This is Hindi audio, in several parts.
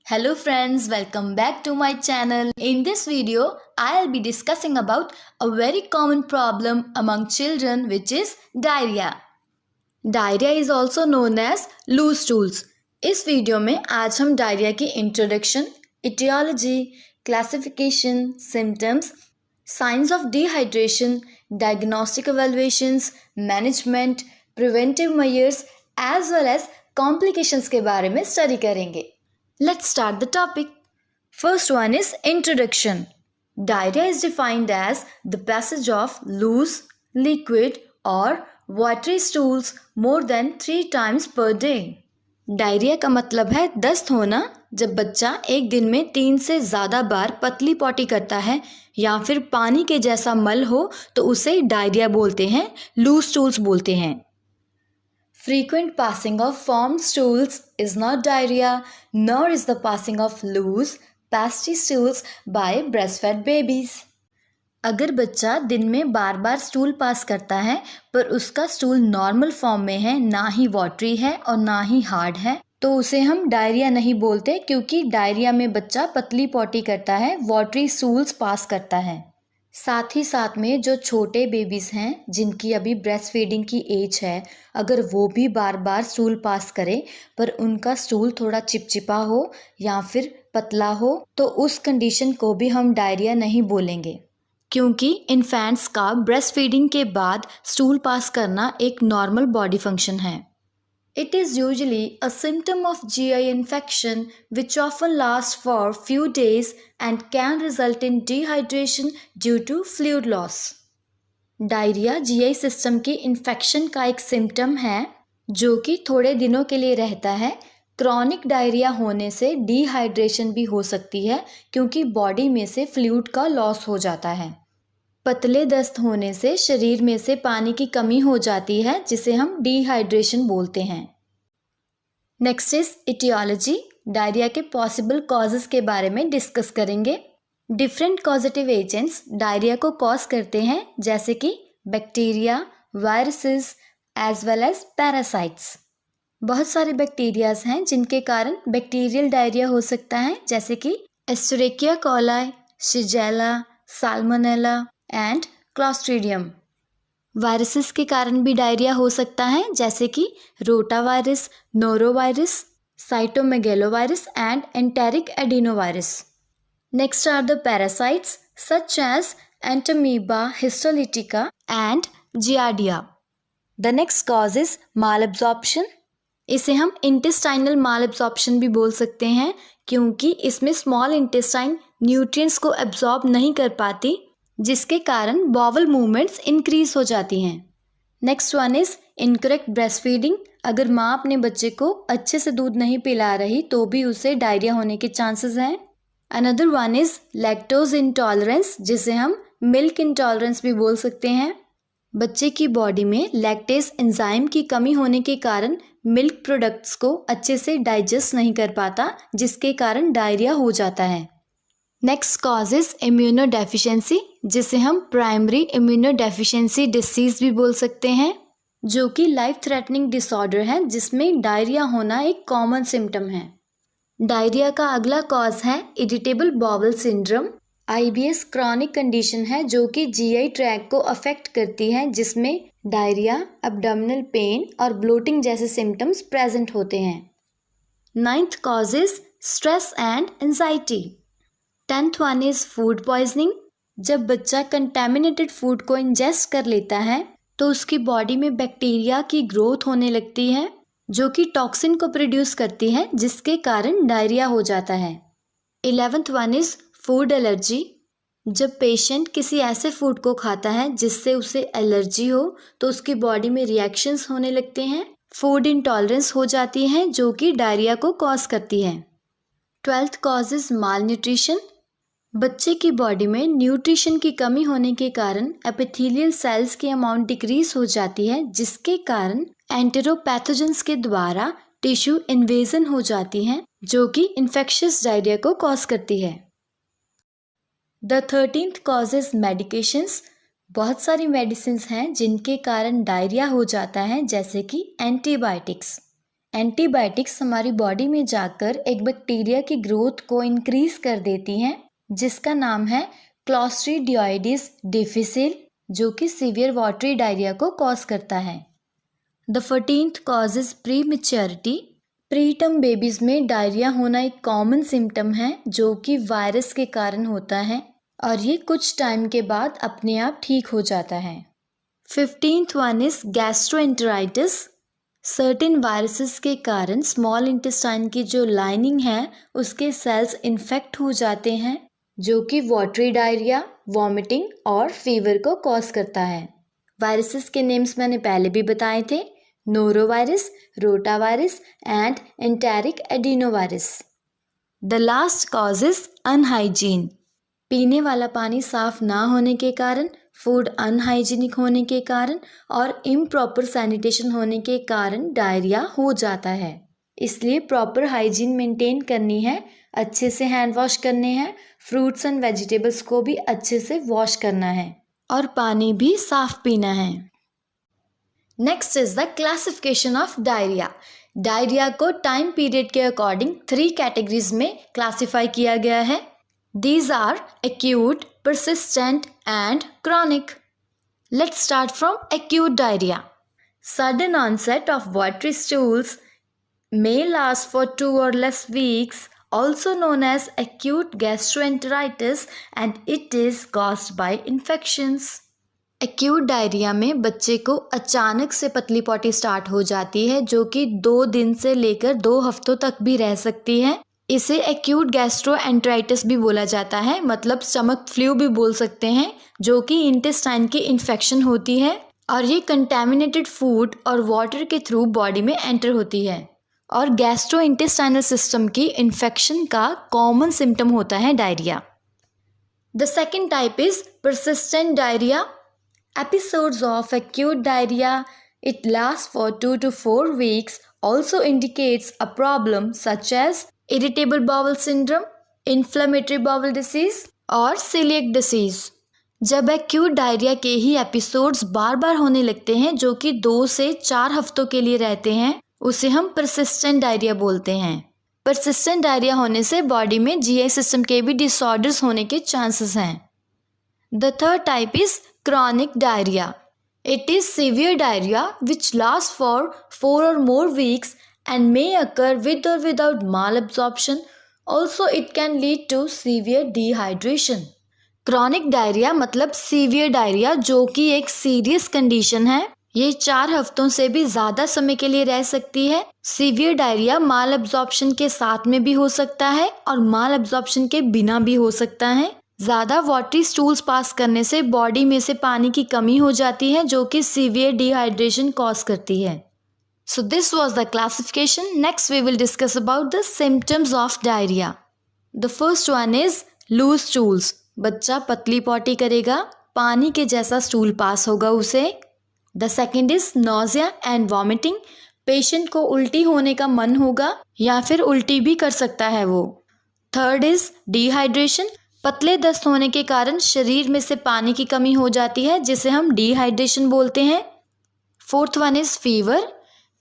Hello friends, welcome back to my channel. In this video, I'll be discussing about a very common problem among children which is diarrhea. Diarrhea is also known as loose stools. इस वीडियो में आज हम डायरिया की introduction, etiology, classification, symptoms, signs of dehydration, diagnostic evaluations, management, preventive measures as well as complications के बारे में स्टडी करेंगे. Let's start the topic. First one is introduction. Diarrhea is defined as the passage of loose, liquid or watery stools more than 3 times per day. Diarrhoea का मतलब है दस्त होना जब बच्चा एक दिन में 3 से ज़्यादा बार पतली पॉटी करता है या फिर पानी के जैसा मल हो तो उसे डायरिया बोलते हैं, लूज स्टूल्स बोलते हैं. Frequent passing of formed stools is not diarrhea, nor is the passing of loose, pasty stools by breastfed babies. अगर बच्चा दिन में बार बार स्टूल पास करता है पर उसका स्टूल नॉर्मल फॉर्म में है, ना ही वाटरी है और ना ही हार्ड है, तो उसे हम डायरिया नहीं बोलते क्योंकि डायरिया में बच्चा पतली पॉटी करता है, वाटरी स्टूल्स पास करता है. साथ ही साथ में जो छोटे बेबीज़ हैं जिनकी अभी ब्रेस्ट फीडिंग की एज है, अगर वो भी बार बार स्टूल पास करें पर उनका स्टूल थोड़ा चिपचिपा हो या फिर पतला हो तो उस कंडीशन को भी हम डायरिया नहीं बोलेंगे क्योंकि इन्फेंट्स का ब्रेस्ट फीडिंग के बाद स्टूल पास करना एक नॉर्मल बॉडी फंक्शन है. It is usually a symptom of GI infection which often lasts for few days and can result in dehydration due to fluid loss. Diarrhoea GI system के इन्फेक्शन का एक सिम्टम है जो कि थोड़े दिनों के लिए रहता है. क्रॉनिक डायरिया होने से डिहाइड्रेशन भी हो सकती है क्योंकि बॉडी में से फ्लूइड का लॉस हो जाता है. पतले दस्त होने से शरीर में से पानी की कमी हो जाती है जिसे हम डिहाइड्रेशन बोलते हैं. Next is etiology. डायरिया के पॉसिबल कॉजेज के बारे में डिस्कस करेंगे. डिफरेंट कॉजेटिव एजेंट्स डायरिया को कॉज करते हैं जैसे कि bacteria, viruses as well as parasites. बहुत सारे बैक्टीरियाज हैं जिनके कारण बैक्टीरियल डायरिया हो सकता है जैसे कि Escherichia coli, Shigella, Salmonella and Clostridium. Viruses के कारण भी डायरिया हो सकता है जैसे कि rotavirus, norovirus, cytomegalovirus and enteric adenovirus. Next are the parasites such as Entamoeba, histolytica and Giardia. The next cause is malabsorption. इसे हम इंटेस्टाइनल माल एब्जॉर्प्शन भी बोल सकते हैं क्योंकि इसमें स्मॉल इंटेस्टाइन न्यूट्रिएंट्स को एब्जॉर्ब नहीं कर पाती जिसके कारण बॉवल मूवमेंट्स इंक्रीज हो जाती हैं. Next one is incorrect breast feeding. अगर माँ अपने बच्चे को अच्छे से दूध नहीं पिला रही तो भी उसे डायरिया होने के चांसेस हैं. Another one is lactose intolerance जिसे हम मिल्क इंटॉलरेंस भी बोल सकते हैं. बच्चे की बॉडी में लैक्टेज एंजाइम की कमी होने के कारण मिल्क प्रोडक्ट्स को अच्छे से डाइजेस्ट नहीं कर पाता जिसके कारण डायरिया हो जाता है. नेक्स्ट कॉज इज इम्यूनोडेफिशिएंसी जिसे हम प्राइमरी इम्यूनोडेफिशिएंसी डिसीज भी बोल सकते हैं जो कि लाइफ थ्रेटनिंग डिसऑर्डर है जिसमें डायरिया होना एक कॉमन सिम्टम है. डायरिया का अगला कॉज है irritable bowel syndrome. IBS chronic condition है जो कि GI ट्रैक को अफेक्ट करती है जिसमें डायरिया, एब्डोमिनल पेन और ब्लोटिंग जैसे सिम्टम्स प्रेजेंट होते हैं. Ninth cause is stress and anxiety. 10th one is food poisoning. जब बच्चा कंटेमिनेटेड फूड को इंजेस्ट कर लेता है तो उसकी बॉडी में बैक्टीरिया की ग्रोथ होने लगती है जो कि टॉक्सिन को प्रोड्यूस करती है जिसके कारण डायरिया हो जाता है. 11th one is food allergy. जब पेशेंट किसी ऐसे फूड को खाता है जिससे उसे एलर्जी हो तो उसकी बॉडी में रिएक्शंस होने लगते हैं, फूड इंटॉलरेंस हो जाती है जो कि डायरिया को कॉज करती है. 12th cause is mall nutrition. बच्चे की बॉडी में न्यूट्रिशन की कमी होने के कारण एपिथेलियल सेल्स की अमाउंट डिक्रीज हो जाती है जिसके कारण एंटेरोपैथोजेंस के द्वारा टिश्यू इन्वेजन हो जाती है जो कि इन्फेक्शियस डायरिया को कॉज करती है. The 13th cause is medications. बहुत सारी मेडिसिन हैं जिनके कारण डायरिया हो जाता है जैसे कि एंटीबायोटिक्स. एंटीबायोटिक्स हमारी बॉडी में जाकर एक बैक्टीरिया की ग्रोथ को इंक्रीज कर देती हैं, जिसका नाम है क्लोस्ट्रीडियोइडिस डिफिसिल, जो कि सीवियर वाटरी डायरिया को कॉज करता है। The 14th cause is pre maturity. Preterm babies में डायरिया होना एक कॉमन सिम्टम है जो कि वायरस के कारण होता है और ये कुछ टाइम के बाद अपने आप ठीक हो जाता है। 15th one is gastroenteritis. Certain viruses के कारण स्मॉल इंटेस्टाइन की जो लाइनिंग है उसके सेल्स इन्फेक्ट हो जाते हैं, जो कि वाटरी डायरिया, वॉमिटिंग और फीवर को कॉज करता है। वायरसेस के नेम्स मैंने पहले भी बताए थे, norovirus, rotavirus and enteric adenovirus. The last cause is अनहाइजीन। पीने वाला पानी साफ ना होने के कारण, फूड अनहाइजीनिक होने के कारण और इम्प्रॉपर सैनिटेशन होने के कारण डायरिया हो जाता है। इसलिए प्रॉपर हाइजीन मेंटेन करनी है, अच्छे से हैंड वॉश करने हैं, फ्रूट्स एंड वेजिटेबल्स को भी अच्छे से वॉश करना है और पानी भी साफ पीना है। Next is the classification of diarrhoea. Diarrhoea को टाइम पीरियड के अकॉर्डिंग 3 कैटेगरीज में क्लासिफाई किया गया है। These are acute, persistent and chronic. Let's start from acute diarrhea. Sudden onset of watery stools may last for 2 or less weeks, also known as acute gastroenteritis, and it is caused by infections. Acute diarrhoea में बच्चे को अचानक से पतली पॉटी स्टार्ट हो जाती है, जो कि 2 दिन से लेकर 2 हफ्तों तक भी रह सकती है। इसे एक्यूट गैस्ट्रोएंटेराइटिस भी बोला जाता है, मतलब स्टमक फ्लू भी बोल सकते हैं, जो कि इंटेस्टाइन की इन्फेक्शन होती है और ये कंटेमिनेटेड फूड और वाटर के थ्रू बॉडी में एंटर होती है और गैस्ट्रो इंटेस्टाइनल सिस्टम की इन्फेक्शन का कॉमन सिम्टम होता है diarrhoea. The second type is persistent diarrhoea. Episodes of acute diarrhoea, it lasts for 2 to 4 weeks, also indicates a problem such as irritable bowel syndrome, inflammatory bowel disease और celiac disease। जब एक्यूट डायरिया के ही एपिसोड्स बार बार होने लगते हैं, जो कि 2 से 4 हफ्तों के लिए रहते हैं, उसे हम परसिस्टेंट डायरिया बोलते हैं। परसिस्टेंट डायरिया होने से बॉडी में जीआई सिस्टम के भी डिसऑर्डर्स होने के चांसेस हैं। The third type is chronic diarrhea. It is severe diarrhea which lasts for 4 or more weeks and may occur with or without malabsorption. Also, it can lead to severe dehydration. Chronic diarrhea मतलब severe diarrhea, जो कि एक सीरियस कंडीशन है। ये 4 हफ्तों से भी ज़्यादा समय के लिए रह सकती है। सीवियर डायरिया माल एब्जॉर्प्शन के साथ में भी हो सकता है और माल एब्जॉर्प्शन के बिना भी हो सकता है। ज़्यादा वाटरी स्टूल्स पास करने से बॉडी में से पानी की कमी हो जाती है, जो कि सीवियर डिहाइड्रेशन कॉज करती है। So this was the classification. Next we will discuss about the symptoms of diarrhoea. The first one is loose stools. बच्चा पतली पॉटी करेगा, पानी के जैसा स्टूल पास होगा उसे। The second is nausea and vomiting. Patient को उल्टी होने का मन होगा या फिर उल्टी भी कर सकता है वो। Third is dehydration. पतले दस्त होने के कारण शरीर में से पानी की कमी हो जाती है, जिसे हम डिहाइड्रेशन बोलते हैं। Fourth one is fever.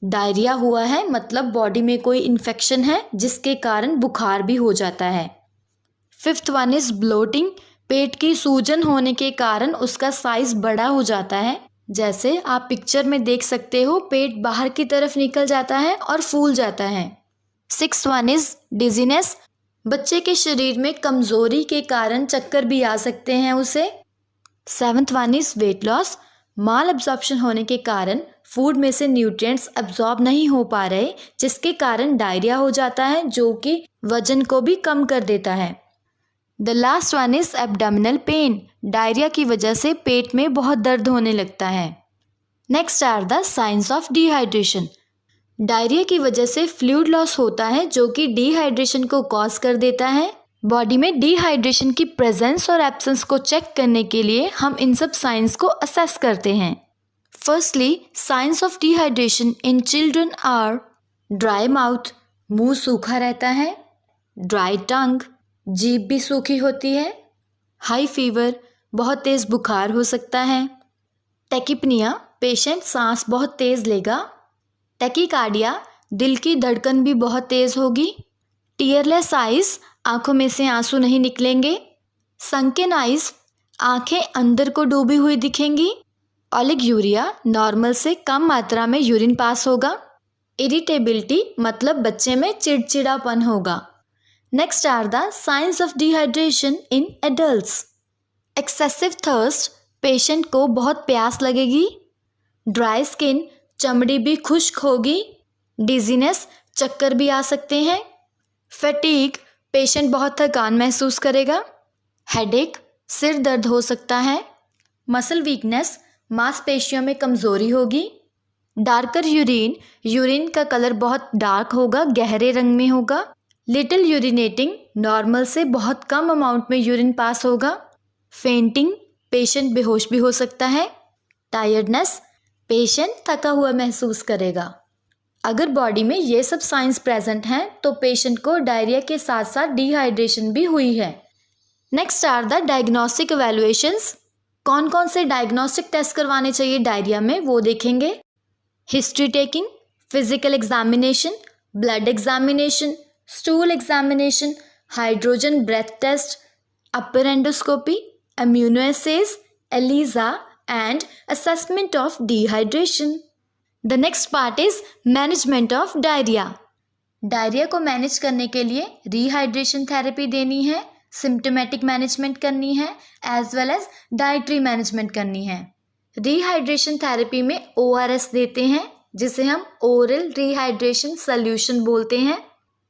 Diarrhoea हुआ है मतलब बॉडी में कोई इन्फेक्शन है जिसके कारण बुखार भी हो जाता है। Fifth one is bloating. पेट की सूजन होने के कारण उसका साइज बड़ा हो जाता है, जैसे आप पिक्चर में देख सकते हो, पेट बाहर की तरफ निकल जाता है और फूल जाता है। Sixth one is dizziness. बच्चे के शरीर में कमजोरी के कारण चक्कर भी आ सकते हैं उसे। Seventh one is weight loss. Mall absorption होने के कारण फूड में से न्यूट्रिएंट्स एब्जॉर्ब नहीं हो पा रहे, जिसके कारण डायरिया हो जाता है, जो कि वजन को भी कम कर देता है। The last one is abdominal pain. Diarrhoea की वजह से पेट में बहुत दर्द होने लगता है। Next are the signs of dehydration. Diarrhoea की वजह से फ्लूइड लॉस होता है, जो कि डिहाइड्रेशन को कॉज कर देता है। बॉडी में डिहाइड्रेशन की प्रेजेंस और एब्सेंस को चेक करने के लिए हम इन सब साइंस को असेस करते हैं। Firstly, signs of dehydration in children are dry mouth, मुंह सूखा रहता है। ड्राई टंग, जीभ भी सूखी होती है। हाई फीवर, बहुत तेज बुखार हो सकता है। टेकिपनिया, पेशेंट सांस बहुत तेज लेगा। टेकिकार्डिया, दिल की धड़कन भी बहुत तेज़ होगी। टीयरलेस आइज़, आँखों में से आंसू नहीं निकलेंगे। संकन आइज़, आँखें अंदर को डूबी हुई दिखेंगी। ओलिगुरिया, नॉर्मल से कम मात्रा में यूरिन पास होगा। इरिटेबिलिटी, मतलब बच्चे में चिड़चिड़ापन होगा। Next are the signs of dehydration in adults. Excessive thirst, patient को बहुत प्यास लगेगी। ड्राई स्किन, चमड़ी भी खुश्क होगी। डिजीनेस, चक्कर भी आ सकते हैं। फैटीग, पेशेंट बहुत थकान महसूस करेगा। हेडेक, सिर दर्द हो सकता है। मसल वीकनेस, मांसपेशियों में कमज़ोरी होगी। डार्कर यूरिन, यूरिन का कलर बहुत डार्क होगा, गहरे रंग में होगा। लिटिल यूरिनेटिंग, नॉर्मल से बहुत कम अमाउंट में यूरिन पास होगा। फेंटिंग, पेशेंट बेहोश भी हो सकता है। टायर्डनेस, पेशेंट थका हुआ महसूस करेगा। अगर बॉडी में ये सब साइंस प्रेजेंट हैं तो पेशेंट को डायरिया के साथ साथ डिहाइड्रेशन भी हुई है। Next are the diagnostic evaluations. कौन कौन से डायग्नोस्टिक टेस्ट करवाने चाहिए डायरिया में वो देखेंगे। History taking, physical examination, blood examination, stool examination, hydrogen breath test, upper endoscopy, immunoassays, ELISA and assessment of dehydration. The next part is management of diarrhea. Diarrhoea को मैनेज करने के लिए रिहाइड्रेशन थेरेपी देनी है, सिम्टोमेटिक मैनेजमेंट करनी है, as well as dietary management करनी है। रिहाइड्रेशन थेरेपी में ORS देते हैं जिसे हम ओरल रिहाइड्रेशन सोल्यूशन बोलते हैं।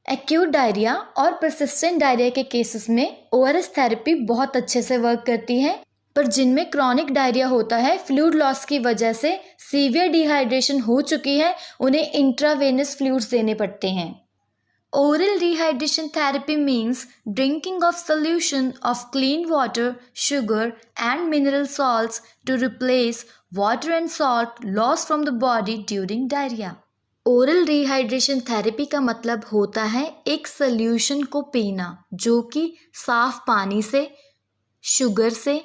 एक्यूट डायरिया और परसिस्टेंट डायरिया के केसेस में ORS थेरेपी बहुत अच्छे से वर्क करती है, पर जिनमें क्रॉनिक डायरिया होता है, फ्लूइड लॉस की वजह से सीवियर डिहाइड्रेशन हो चुकी है, उन्हें इंट्रावेनस फ्लूइड्स देने पड़ते हैं। Oral rehydration therapy means drinking of solution of clean water, sugar and mineral salts to replace water and salt loss from the body during diarrhoea. Oral rehydration therapy का मतलब होता है एक सोल्यूशन को पीना जो कि साफ पानी से, शुगर से,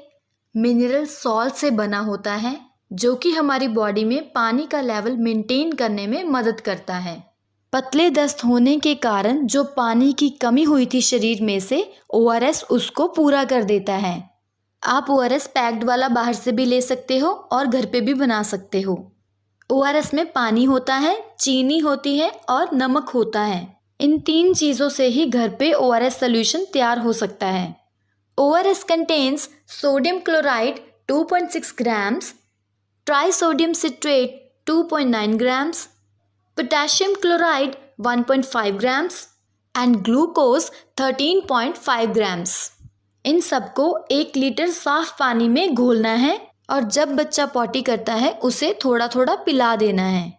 मिनरल सॉल्ट से बना होता है, जो कि हमारी बॉडी में पानी का लेवल मेंटेन करने में मदद करता है। पतले दस्त होने के कारण जो पानी की कमी हुई थी शरीर में से, ORS उसको पूरा कर देता है। आप ORS पैक्ड वाला बाहर से भी ले सकते हो और घर पे भी बना सकते हो। ORS में पानी होता है, चीनी होती है और नमक होता है। इन 3 चीज़ों से ही घर पे ORS सोल्यूशन तैयार हो सकता है। ORS contains sodium chloride 2.6 grams, trisodium citrate 2.9 grams, potassium chloride 1.5 grams and glucose 13.5 grams. इन सबको 1 लीटर साफ पानी में घोलना है और जब बच्चा पॉटी करता है उसे थोड़ा थोड़ा पिला देना है।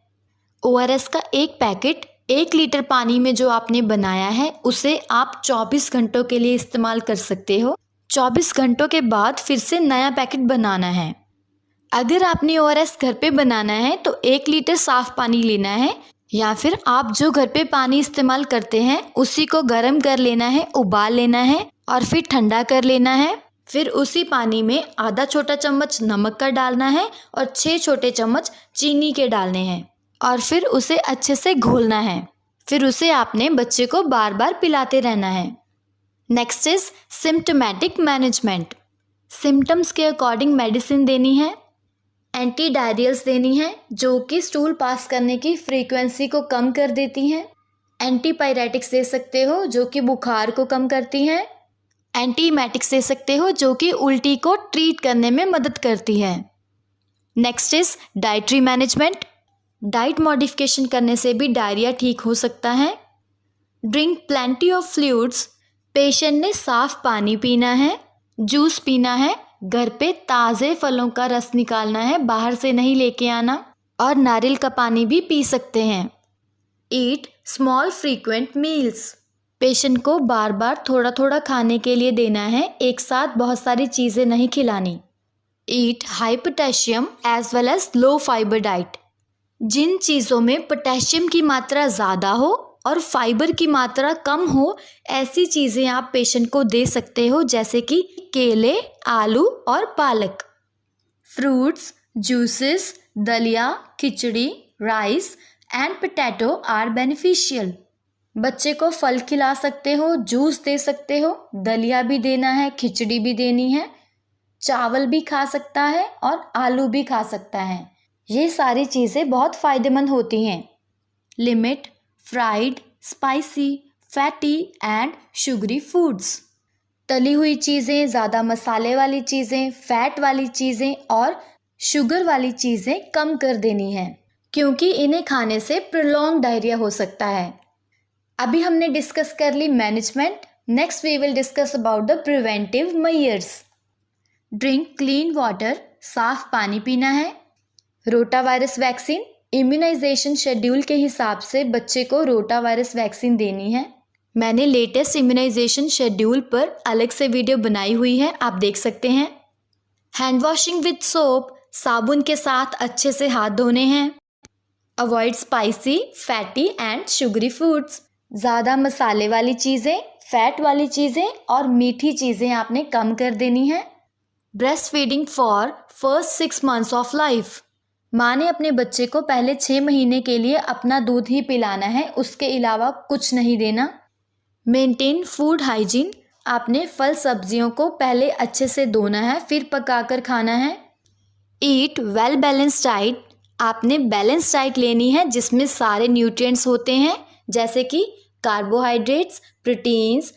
ORS का एक पैकेट 1 लीटर पानी में जो आपने बनाया है उसे आप 24 घंटों के लिए इस्तेमाल कर सकते हो। 24 घंटों के बाद फिर से नया पैकेट बनाना है। अगर आपने ORS घर पे बनाना है तो 1 लीटर साफ पानी लेना है, या फिर आप जो घर पे पानी इस्तेमाल करते हैं उसी को गर्म कर लेना है, उबाल लेना है और फिर ठंडा कर लेना है। फिर उसी पानी में आधा छोटा चम्मच नमक का डालना है और 6 छोटे चम्मच चीनी के डालने हैं और फिर उसे अच्छे से घोलना है। फिर उसे आपने बच्चे को बार बार पिलाते रहना है। Next is symptomatic management. Symptoms के अकॉर्डिंग मेडिसिन देनी है। एंटी डायरियल्स देनी है जो कि स्टूल पास करने की फ्रीक्वेंसी को कम कर देती हैं। एंटीपायरेटिक्स दे सकते हो जो कि बुखार को कम करती हैं। एंटीमेटिक्स दे सकते हो जो कि उल्टी को ट्रीट करने में मदद करती है। Next is dietary management. Diet modification करने से भी डायरिया ठीक हो सकता है। Drink plenty of fluids. Patient ने साफ पानी पीना है, जूस पीना है, घर पे ताज़े फलों का रस निकालना है, बाहर से नहीं लेके आना, और नारियल का पानी भी पी सकते हैं। Eat small frequent meals. Patient को बार बार थोड़ा थोड़ा खाने के लिए देना है, एक साथ बहुत सारी चीज़ें नहीं खिलानी। Eat high potassium as well as low fibre diet. जिन चीज़ों में पोटेशियम की मात्रा ज़्यादा हो और फाइबर की मात्रा कम हो, ऐसी चीज़ें आप पेशेंट को दे सकते हो, जैसे कि केले, आलू और पालक। फ्रूट्स, जूसेस, दलिया, खिचड़ी, rice and potato are beneficial. बच्चे को फल खिला सकते हो, जूस दे सकते हो, दलिया भी देना है, खिचड़ी भी देनी है, चावल भी खा सकता है और आलू भी खा सकता है। ये सारी चीज़ें बहुत फ़ायदेमंद होती हैं। Limit fried, spicy, fatty and sugary foods. तली हुई चीज़ें, ज़्यादा मसाले वाली चीज़ें, फैट वाली चीज़ें और शुगर वाली चीज़ें कम कर देनी है, क्योंकि इन्हें खाने से प्रोलॉन्ग डायरिया हो सकता है। अभी हमने डिस्कस कर ली management. Next we will discuss about the preventive measures. Drink clean water, साफ पानी पीना है। Rota virus vaccine, immunisation schedule के हिसाब से बच्चे को रोटा वायरस वैक्सीन देनी है। मैंने लेटेस्ट इम्यूनाइजेशन शेड्यूल पर अलग से वीडियो बनाई हुई है, आप देख सकते हैं। हैंड वॉशिंग विद सोप, साबुन के साथ अच्छे से हाथ धोने हैं। Avoid spicy, fatty and sugary foods, ज़्यादा मसाले वाली चीज़ें, फैट वाली चीज़ें और मीठी चीज़ें आपने कम कर देनी है। Breast feeding for first 6 months of life, माँ ने अपने बच्चे को पहले 6 महीने के लिए अपना दूध ही पिलाना है, उसके अलावा कुछ नहीं देना। मेंटेन फूड हाइजीन, आपने फल सब्जियों को पहले अच्छे से धोना है, फिर पकाकर खाना है। ईट वेल बैलेंस्ड डाइट, आपने बैलेंस डाइट लेनी है जिसमें सारे न्यूट्रिएंट्स होते हैं, जैसे कि carbohydrates, proteins,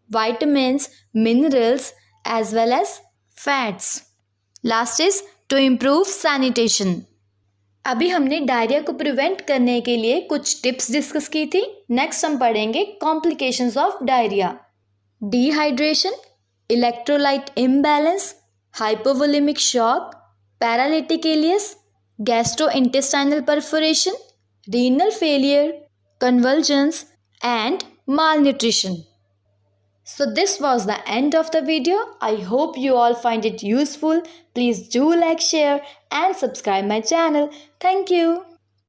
vitamins, minerals as well as fats. Last is to improve sanitation. अभी हमने डायरिया को प्रिवेंट करने के लिए कुछ टिप्स डिस्कस की थी। नेक्स्ट हम पढ़ेंगे complications of diarrhoea. Dehydration, electrolyte imbalance, hypovolaemic shock, paralytic ileus, gastrointestinal perforation, renal failure, convulsions and malnutrition. So this was the end of the video. I hope you all find it useful. Please do like, share and subscribe my channel. Thank you.